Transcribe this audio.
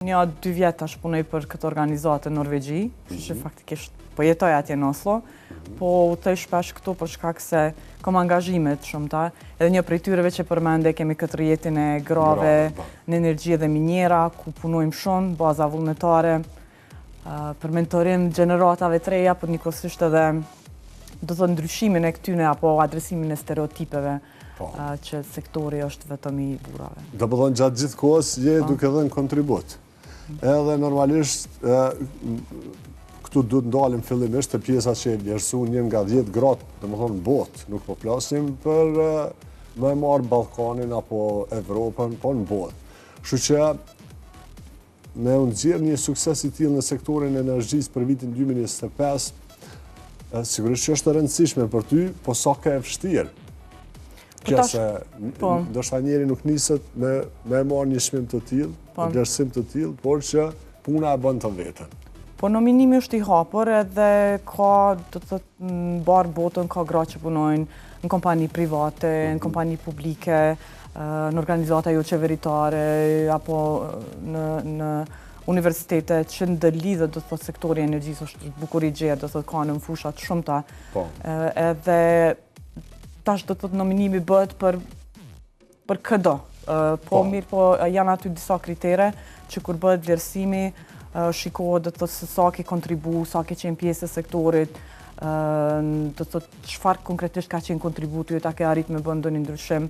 Një 2 vjet tash punoj për këtë organizatë në Norvegji, që faktikisht po jetoj atje në Oslo, po udhtoj shpesh këtu për shkak se kam angazhime të shumta. Edhe një prej tyreve që përmende kemi këtë rrjetin e grave në energji dhe minjera, ku punojmë shumë, baza vullnetare, për mentorim gjeneratave të reja, por njëkohësisht edhe do të ndryshimin e këtyne apo adresimin e stereotipeve që sektori është vetëm i burrave. Do të thonë gjatë gjithë kohës je duke dhënë kontribut. Edhe normalisht këtu duhet ndalim fillimisht të pjesa që vlerësuan një nga 10 gratë, domethënë botë, nuk po flasim për më marr Ballkanin apo Evropën, po në botë. Kështu që ne u nxjerr një sukses i tillë në sektorin e energjisë për vitin 2025, sigurisht që është e rëndësishme për ty, po sa ka e vështirë. Që se ndoshta njeri nuk niset me marrë një çmim të tillë, një vlerësim të tillë, por që puna e bën të vetën. Po nominimi është i hapur edhe ka, do të thotë, në barë botën ka gra që punojnë në kompani private, në kompani publike, në organizata jo qeveritare, apo në universitetet që ndërlidhet, do të thotë, sektori i energjisë është bukur i gjerë, do të thotë, ka në fushat shumëta. Edhe tash do të thotë nominimi bëhet për këdo. Po mirë, po janë aty disa kritere që kur bëhet vlerësimi, shikohet do të thotë se sa ke kontribu, sa ke qenë pjesë e sektorit, do të thotë çfarë konkretisht ka qenë kontributi, ta ke arrit me bën ndonjë ndryshim.